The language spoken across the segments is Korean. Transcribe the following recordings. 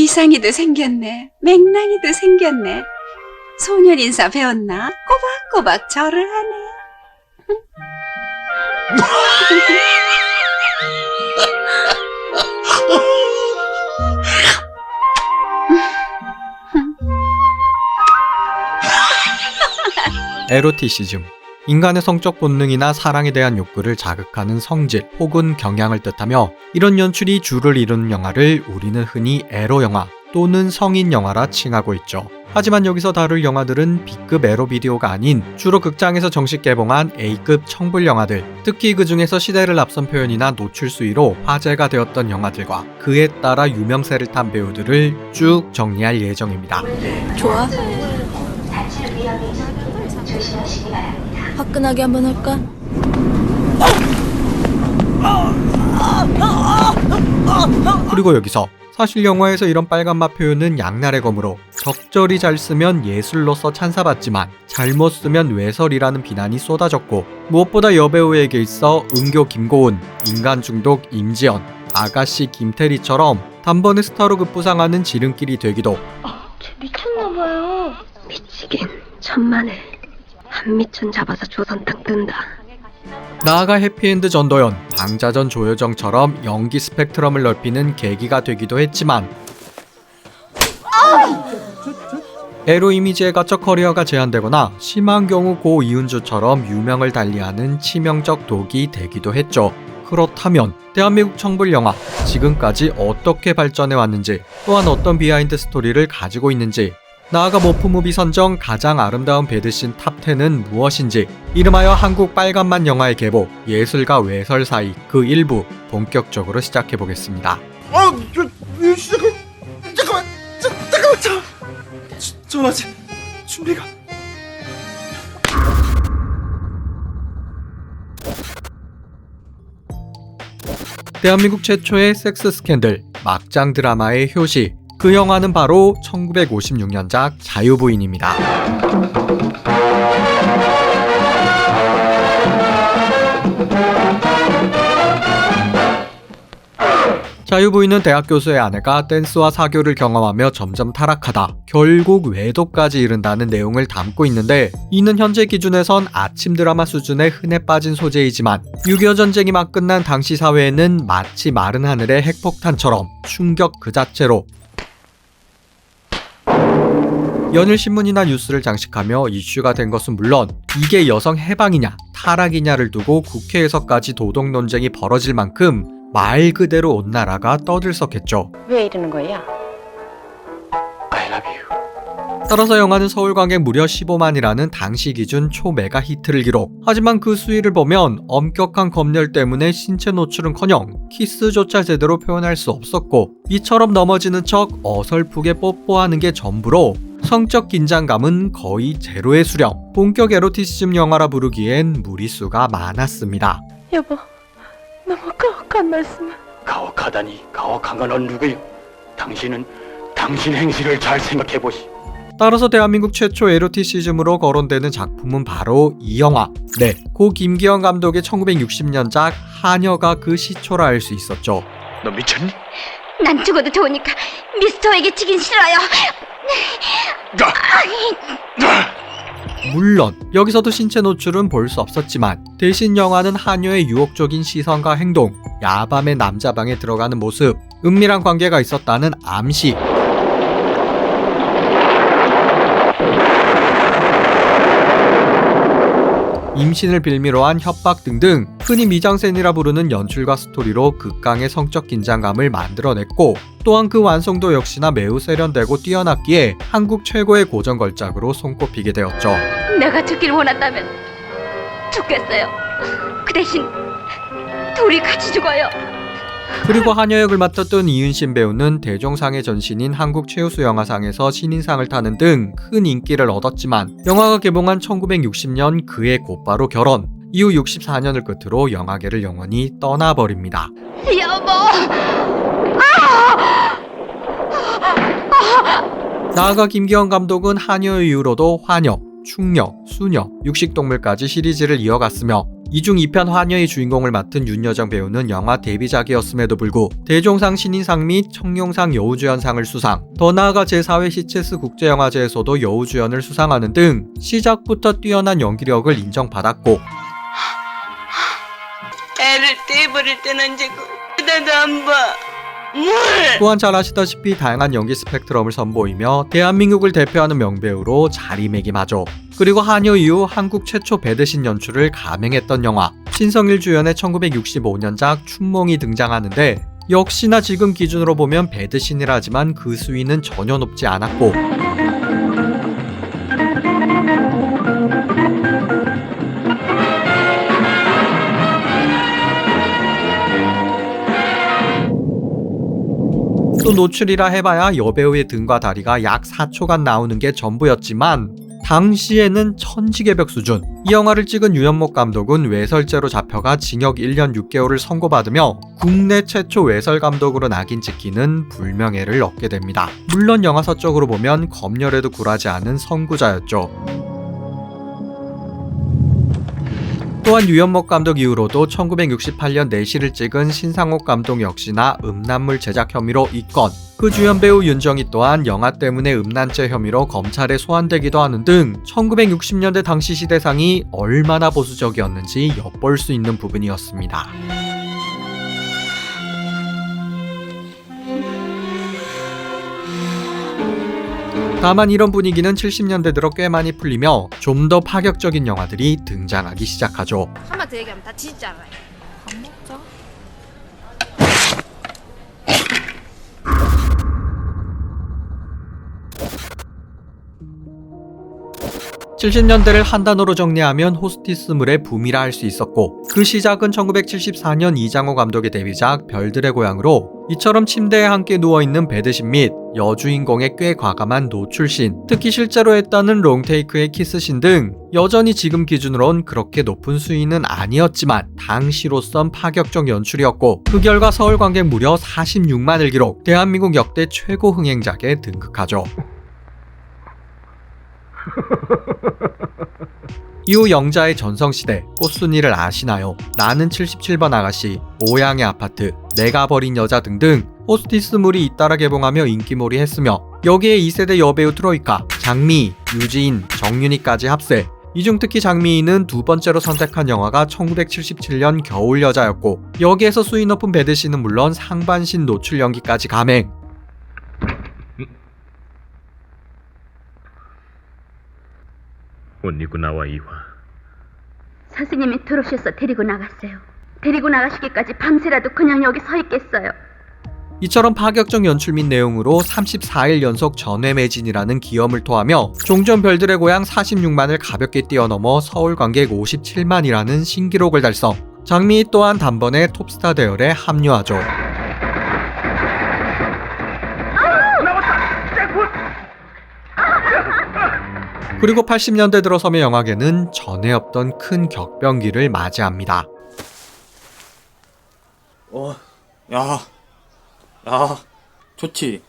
이상이도 생겼네. 맹랑이도 생겼네. 소년 인사 배웠나? 꼬박꼬박 절을 하네. 에로티시즘, 인간의 성적 본능이나 사랑에 대한 욕구를 자극하는 성질 혹은 경향을 뜻하며, 이런 연출이 주를 이루는 영화를 우리는 흔히 에로 영화 또는 성인 영화라 칭하고 있죠. 하지만 여기서 다룰 영화들은 B급 에로 비디오가 아닌 주로 극장에서 정식 개봉한 A급 청불 영화들, 특히 그 중에서 시대를 앞선 표현이나 노출 수위로 화제가 되었던 영화들과 그에 따라 유명세를 탄 배우들을 쭉 정리할 예정입니다. 좋아. 화끈하게 한번 할까? 그리고 여기서 사실 영화에서 이런 빨간맛 표현은 양날의 검으로 적절히 잘 쓰면 예술로서 찬사받지만 잘못 쓰면 외설이라는 비난이 쏟아졌고, 무엇보다 여배우에게 있어 은교 김고은, 인간 중독 임지연, 아가씨 김태리처럼 단번에 스타로 급부상하는 지름길이 되기도. 쟤 미쳤나봐요. 미치긴 천만에. 한미천 잡아서 조선탕 뜬다. 나아가 해피엔드 전도연, 방자전 조여정처럼 연기 스펙트럼을 넓히는 계기가 되기도 했지만, 에로 이미지에 갇혀 커리어가 제한되거나 심한 경우 고 이은주처럼 유명을 달리하는 치명적 독이 되기도 했죠. 그렇다면 대한민국 청불 영화 지금까지 어떻게 발전해 왔는지, 또한 어떤 비하인드 스토리를 가지고 있는지, 나아가 모프무비 선정 가장 아름다운 배드신 탑10은 무엇인지, 이름하여 한국 빨간맛 영화의 계보, 예술과 외설 사이 그 일부 본격적으로 시작해보겠습니다. 잠깐만. 전 아직 준비가. 대한민국 최초의 섹스 스캔들, 막장 드라마의 효시, 그 영화는 바로 1956년작 자유부인입니다. 자유부인은 대학 교수의 아내가 댄스와 사교를 경험하며 점점 타락하다 결국 외도까지 이른다는 내용을 담고 있는데, 이는 현재 기준에선 아침 드라마 수준의 흔해 빠진 소재이지만 6.25 전쟁이 막 끝난 당시 사회에는 마치 마른 하늘의 핵폭탄처럼 충격 그 자체로 연일 신문이나 뉴스를 장식하며 이슈가 된 것은 물론, 이게 여성 해방이냐 타락이냐를 두고 국회에서까지 도덕 논쟁이 벌어질 만큼 말 그대로 온 나라가 떠들썩했죠. 왜 이러는 거야? I love you. 따라서 영화는 서울 관객 무려 15만이라는 당시 기준 초메가 히트를 기록. 하지만 그 수위를 보면 엄격한 검열 때문에 신체 노출은커녕 키스조차 제대로 표현할 수 없었고, 이처럼 넘어지는 척 어설프게 뽀뽀하는 게 전부로 성적 긴장감은 거의 제로의 수령, 본격 에로티시즘 영화라 부르기엔 무리수가 많았습니다. 여보, 너무 가혹한 말씀을. 가혹하다니, 가혹한 건 누구요? 당신은 당신 행실을 잘 생각해보시. 따라서 대한민국 최초 에로티시즘으로 거론되는 작품은 바로 이 영화. 네, 고 김기현 감독의 1960년작 하녀가 그 시초라 할 수 있었죠. 너 미쳤니? 난 죽어도 좋으니까 미스터에게 지긴 싫어요. 물론 여기서도 신체 노출은 볼 수 없었지만, 대신 영화는 하녀의 유혹적인 시선과 행동, 야밤의 남자방에 들어가는 모습, 은밀한 관계가 있었다는 암시, 임신을 빌미로 한 협박 등등 흔히 미장센이라 부르는 연출과 스토리로 극강의 성적 긴장감을 만들어냈고, 또한 그 완성도 역시나 매우 세련되고 뛰어났기에 한국 최고의 고전 걸작으로 손꼽히게 되었죠. 내가 죽길 원한다면 죽겠어요. 그 대신 둘이 같이 죽어요. 그리고 하녀 역을 맡았던 이은신 배우는 대종상의 전신인 한국 최우수 영화상에서 신인상을 타는 등 큰 인기를 얻었지만, 영화가 개봉한 1960년 그해 곧바로 결혼, 이후 64년을 끝으로 영화계를 영원히 떠나버립니다. 여보! 나아가 김기현 감독은 하녀 이후로도 화녀, 충녀, 수녀, 육식동물까지 시리즈를 이어갔으며, 이 중 2편 화녀의 주인공을 맡은 윤여정 배우는 영화 데뷔작이었음에도 불구 대종상 신인상 및 청룡상 여우주연상을 수상, 더 나아가 제4회 시체스 국제영화제에서도 여우주연을 수상하는 등 시작부터 뛰어난 연기력을 인정받았고, 애를 떼버릴 땐 언제고 나도 안 봐. 뭘? 또한 잘 아시다시피 다양한 연기 스펙트럼을 선보이며 대한민국을 대표하는 명배우로 자리매김하죠. 그리고 한여 이후 한국 최초 배드신 연출을 감행했던 영화, 신성일 주연의 1965년작 춘몽이 등장하는데 역시나 지금 기준으로 보면 배드신이라지만 그 수위는 전혀 높지 않았고, 또 노출이라 해봐야 여배우의 등과 다리가 약 4초간 나오는 게 전부였지만 당시에는 천지개벽 수준. 이 영화를 찍은 유연목 감독은 외설죄로 잡혀가 징역 1년 6개월을 선고받으며 국내 최초 외설 감독으로 낙인 찍히는 불명예를 얻게 됩니다. 물론 영화사적으로 보면 검열에도 굴하지 않은 선구자였죠. 또한 유연목 감독 이후로도 1968년 내시를 찍은 신상옥 감독 역시나 음란물 제작 혐의로 입건, 그 주연 배우 윤정희 또한 영화 때문에 음란죄 혐의로 검찰에 소환되기도 하는 등 1960년대 당시 시대상이 얼마나 보수적이었는지 엿볼 수 있는 부분이었습니다. 다만 이런 분위기는 70년대 들어 꽤 많이 풀리며 좀 더 파격적인 영화들이 등장하기 시작하죠. 한번 더 얘기하면 다 진짜라요. 밥 먹자. 70년대를 한 단어로 정리하면 호스티스물의 붐이라 할 수 있었고, 그 시작은 1974년 이장호 감독의 데뷔작 별들의 고향으로 이처럼 침대에 함께 누워있는 배드신 및 여주인공의 꽤 과감한 노출신, 특히 실제로 했다는 롱테이크의 키스신 등 여전히 지금 기준으론 그렇게 높은 수위는 아니었지만 당시로선 파격적 연출이었고, 그 결과 서울 관객 무려 46만을 기록, 대한민국 역대 최고 흥행작에 등극하죠. 이후 영자의 전성시대, 꽃순이를 아시나요? 나는 77번 아가씨, 오양의 아파트, 내가 버린 여자 등등 호스티스물이 잇따라 개봉하며 인기몰이 했으며, 여기에 2세대 여배우 트로이카, 장미희, 유지인, 정윤희까지 합세. 이 중 특히 장미희는 두 번째로 선택한 영화가 1977년 겨울여자였고, 여기에서 수위 높은 배드신은 물론 상반신 노출 연기까지 감행. 옷 입고 나와 이화. 선생님이 들어오셔서 데리고 나갔어요. 데리고 나가시기까지 밤새라도 그냥 여기 서 있겠어요. 이처럼 파격적 연출 및 내용으로 34일 연속 전회 매진이라는 기염을 토하며 종전 별들의 고향 46만을 가볍게 뛰어넘어 서울 관객 57만이라는 신기록을 달성. 장미희 또한 단번에 톱스타 대열에 합류하죠. 그리고 80년대 들어서며 영화계는 전에 없던 큰 격변기를 맞이합니다. 좋지.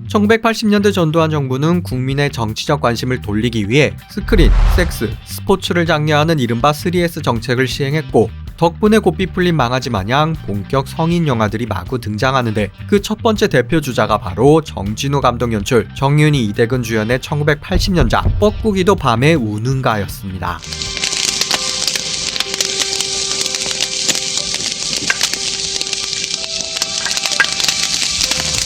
(1980년대) 전두환 정부는 국민의 정치적 관심을 돌리기 위해 스크린, 섹스, 스포츠를 장려하는 이른바 3S 정책을 시행했고, 덕분에 고삐 풀린 망아지 마냥 본격 성인 영화들이 마구 등장하는데, 그 첫 번째 대표 주자가 바로 정진우 감독 연출, 정윤희, 이대근 주연의 1980년작 뻐꾸기도 밤에 우는가였습니다.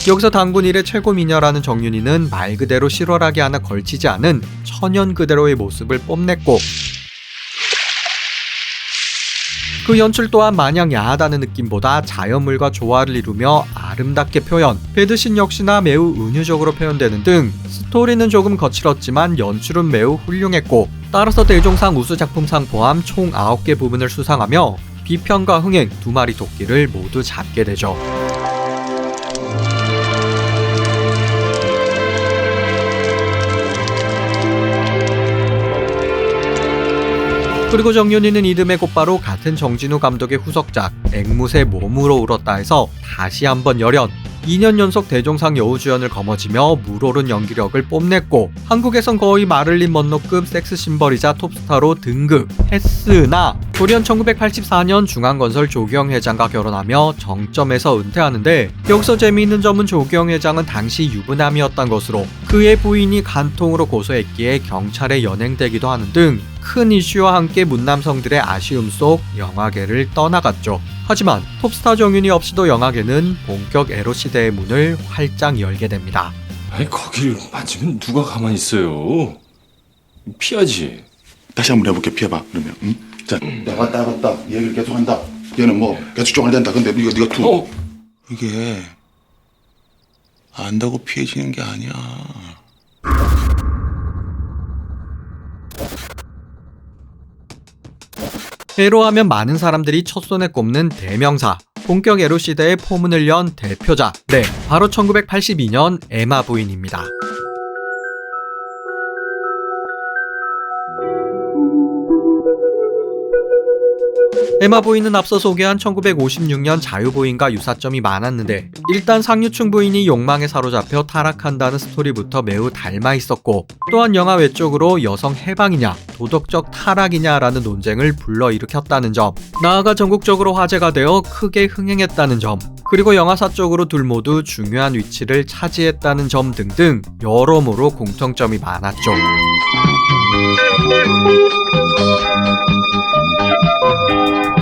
여기서 단군 일의 최고 미녀라는 정윤희는 말 그대로 실월하게 하나 걸치지 않은 천연 그대로의 모습을 뽐냈고, 그 연출 또한 마냥 야하다는 느낌보다 자연물과 조화를 이루며 아름답게 표현, 배드신 역시나 매우 은유적으로 표현되는 등 스토리는 조금 거칠었지만 연출은 매우 훌륭했고, 따라서 대종상 우수작품상 포함 총 9개 부문을 수상하며 비평과 흥행, 두 마리 토끼를 모두 잡게 되죠. 그리고 정윤희는 이듬해 곧바로 같은 정진우 감독의 후속작 앵무새 몸으로 울었다에서 다시 한번 열연, 2년 연속 대종상 여우주연을 거머쥐며 물오른 연기력을 뽐냈고 한국에선 거의 마를린 먼로급 섹스 심벌이자 톱스타로 등극했으나 돌연 1984년 중앙건설 조경 회장과 결혼하며 정점에서 은퇴하는데 여기서 재미있는 점은 조경 회장은 당시 유부남이었던 것으로 그의 부인이 간통으로 고소했기에 경찰에 연행되기도 하는 등 큰 이슈와 함께 문남성들의 아쉬움 속 영화계를 떠나갔죠. 하지만 톱스타 정윤이 없이도 영화계는 본격 에로 시대의 문을 활짝 열게 됩니다. 아니 거길 맞으면 누가 가만히 있어요. 피하지. 다시 한번 해볼게. 피해봐. 그러면 응? 자, 나갔다 얘기를 계속한다. 얘는 뭐 계속 쪼갈댄다. 근데 네가 투. 이게 안다고 피해지는 게 아니야. 에로하면 많은 사람들이 첫손에 꼽는 대명사, 본격 에로 시대의 포문을 연 대표작, 네, 바로 1982년 에마 부인입니다. 에마 부인은 앞서 소개한 1956년 자유부인과 유사점이 많았는데 일단 상류층 부인이 욕망에 사로잡혀 타락한다는 스토리부터 매우 닮아 있었고 또한 영화 외적으로 여성 해방이냐 도덕적 타락이냐라는 논쟁을 불러일으켰다는 점, 나아가 전국적으로 화제가 되어 크게 흥행했다는 점, 그리고 영화사적으로 둘 모두 중요한 위치를 차지했다는 점 등등 여러모로 공통점이 많았죠.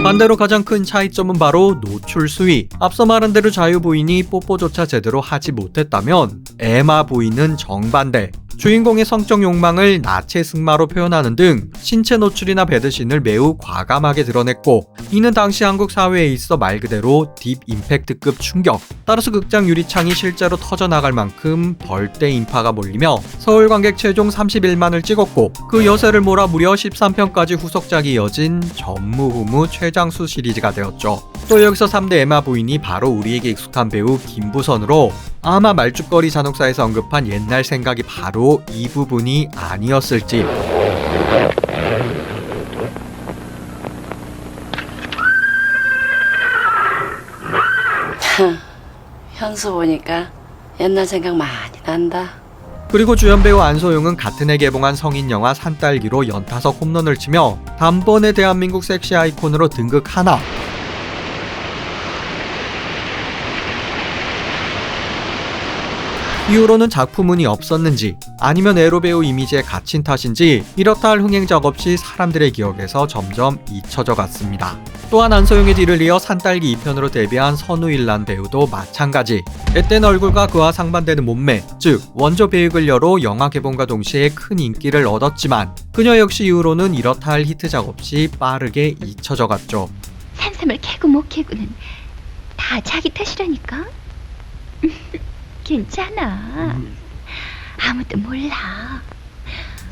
반대로 가장 큰 차이점은 바로 노출 수위. 앞서 말한 대로 자유 부인이 뽀뽀조차 제대로 하지 못했다면 에마 부인은 정반대. 주인공의 성적 욕망을 나체 승마로 표현하는 등 신체 노출이나 배드신을 매우 과감하게 드러냈고 이는 당시 한국 사회에 있어 말 그대로 딥 임팩트급 충격. 따라서 극장 유리창이 실제로 터져나갈 만큼 벌떼 인파가 몰리며 서울 관객 최종 31만을 찍었고 그 여세를 몰아 무려 13편까지 후속작이 이어진 전무후무 최장수 시리즈가 되었죠. 또 여기서 3대 에마 부인이 바로 우리에게 익숙한 배우 김부선으로 아마 말죽거리 잔혹사에서 언급한 옛날 생각이 바로 이 부분이 아니었을지. 현수 보니까 옛날 생각 많이 난다. 그리고 주연 배우 안소영은 같은 해 개봉한 성인 영화 산딸기로 연타석 홈런을 치며 단번에 대한민국 섹시 아이콘으로 등극하나 이후로는 작품운이 없었는지 아니면 에로 배우 이미지에 갇힌 탓인지 이렇다 할 흥행작 없이 사람들의 기억에서 점점 잊혀져 갔습니다. 또한 안소영의 뒤를 이어 산딸기 2편으로 데뷔한 선우일란 배우도 마찬가지. 앳된 얼굴과 그와 상반되는 몸매, 즉 원조 베이글녀로 영화 개봉과 동시에 큰 인기를 얻었지만 그녀 역시 이후로는 이렇다 할 히트작 없이 빠르게 잊혀져 갔죠. 산삼을 캐고 못 캐고는 다 자기 탓이라니까. 괜찮아. 아무도 몰라.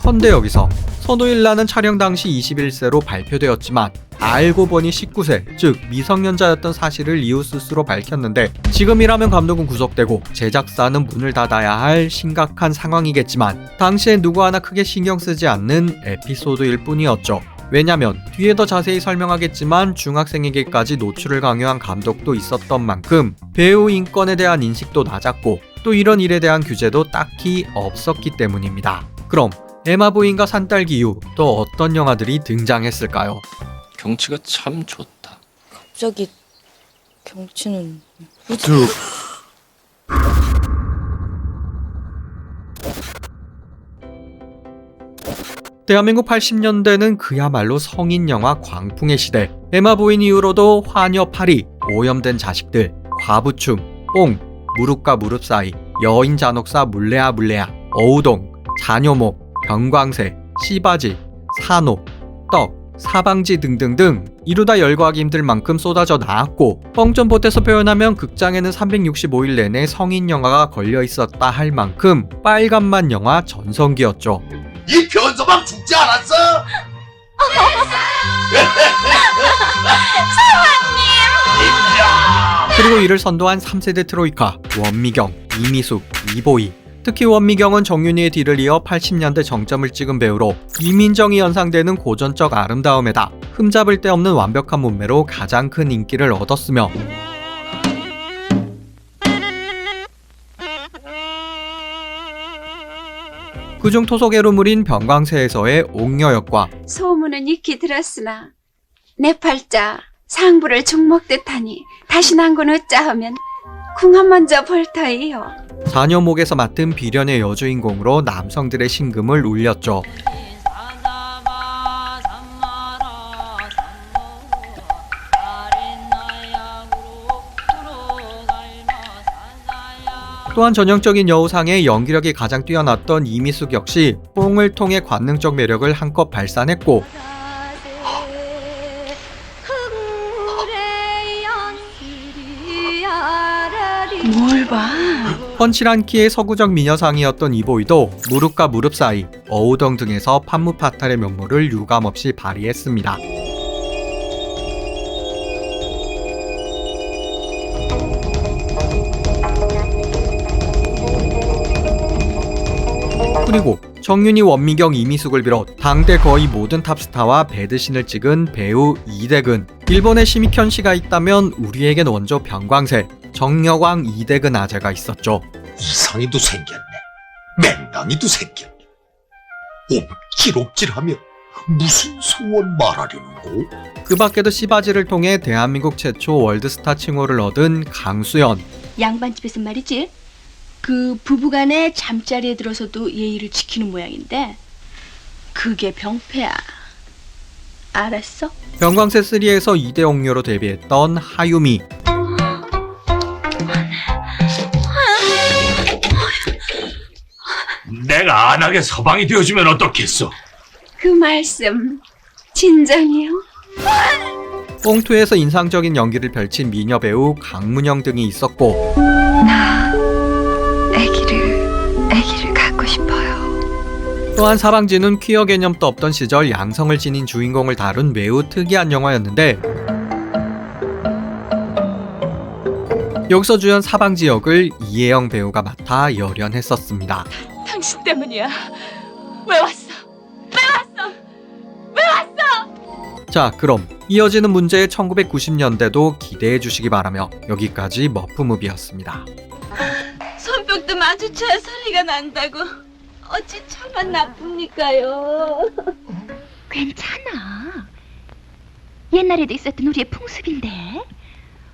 헌데 여기서 선우일란은 촬영 당시 21세로 발표되었지만 알고 보니 19세, 즉 미성년자였던 사실을 이후 스스로 밝혔는데 지금이라면 감독은 구속되고 제작사는 문을 닫아야 할 심각한 상황이겠지만 당시엔 누구 하나 크게 신경 쓰지 않는 에피소드일 뿐이었죠. 왜냐면 뒤에 더 자세히 설명하겠지만 중학생에게까지 노출을 강요한 감독도 있었던 만큼 배우 인권에 대한 인식도 낮았고 또 이런 일에 대한 규제도 딱히 없었기 때문입니다. 그럼 에마 부인과 산딸기 이후 또 어떤 영화들이 등장했을까요? 경치가 참 좋다. 갑자기 경치는 대한민국 80년대는 그야말로 성인 영화 광풍의 시대. 에마 부인 이후로도 화녀 파리, 오염된 자식들, 과부춤, 뽕, 무릎과 무릎 사이, 여인 잔혹사 물레야 물레야, 어우동, 자녀목, 병광세, 씨바지, 산호, 떡, 사방지 등등등 이루다 열거하기 힘들 만큼 쏟아져 나왔고 뻥점봇에서 표현하면 극장에는 365일 내내 성인 영화가 걸려 있었다 할 만큼 빨간만 영화 전성기였죠. 이 변소방 죽지 않았어? 그리고 이를 선도한 3세대 트로이카 원미경, 이미숙, 이보희. 특히 원미경은 정윤희의 뒤를 이어 80년대 정점을 찍은 배우로 이민정이 연상되는 고전적 아름다움에다 흠잡을 데 없는 완벽한 몸매로 가장 큰 인기를 얻었으며 그중 토속애로 무린 병광세에서의 옥녀 역과 소문은 익히 들었으나 내 팔자 상부를 죽먹듯 하니 다시 난군 어짜 하면 궁합 먼저 볼 터이요. 자녀 목에서 맡은 비련의 여주인공으로 남성들의 심금을 울렸죠. 또한 전형적인 여우상의 연기력이 가장 뛰어났던 이미숙 역시 뽕을 통해 관능적 매력을 한껏 발산했고, 뭘 봐? 펀치란 키의 서구적 미녀상이었던 이보이도 무릎과 무릎 사이, 어우덩 등에서 판무파탈의 면모를 유감없이 발휘했습니다. 그리고 정윤이, 원미경, 이미숙을 비롯 당대 거의 모든 탑스타와 배드신을 찍은 배우 이대근. 일본에 심익현 씨가 있다면 우리에겐 원조 병광세, 정여광, 이대근 아재가 있었죠. 이상이도 생겼네. 맹랑이도 생겼네. 옴찔옴찔하며 무슨 소원 말하려는고? 그 밖에도 시바지를 통해 대한민국 최초 월드스타 칭호를 얻은 강수연. 양반집에서 말이지. 그 부부간에 잠자리에 들어서도 예의를 지키는 모양인데 그게 병폐야. 알았어? 병광세 3에서 2대 옥녀로 데뷔했던 하유미. 내가 안하게 서방이 되어주면 어떻겠어? 그 말씀 진정이요? 뽕투에서 인상적인 연기를 펼친 미녀 배우 강문영 등이 있었고, 아기를 갖고 싶어요. 또한 사방지는 퀴어 개념도 없던 시절 양성을 지닌 주인공을 다룬 매우 특이한 영화였는데, 여기서 주연 사방지 역을 이혜영 배우가 맡아 열연했었습니다. 당신 때문이야. 왜 왔어? 왜 왔어? 자, 그럼 이어지는 문제의 1990년대도 기대해 주시기 바라며 여기까지 머프무비였습니다. 손뼉도 마주쳐야 소리가 난다고. 어찌 차만 나쁩니까요? 괜찮아. 옛날에도 있었던 우리의 풍습인데.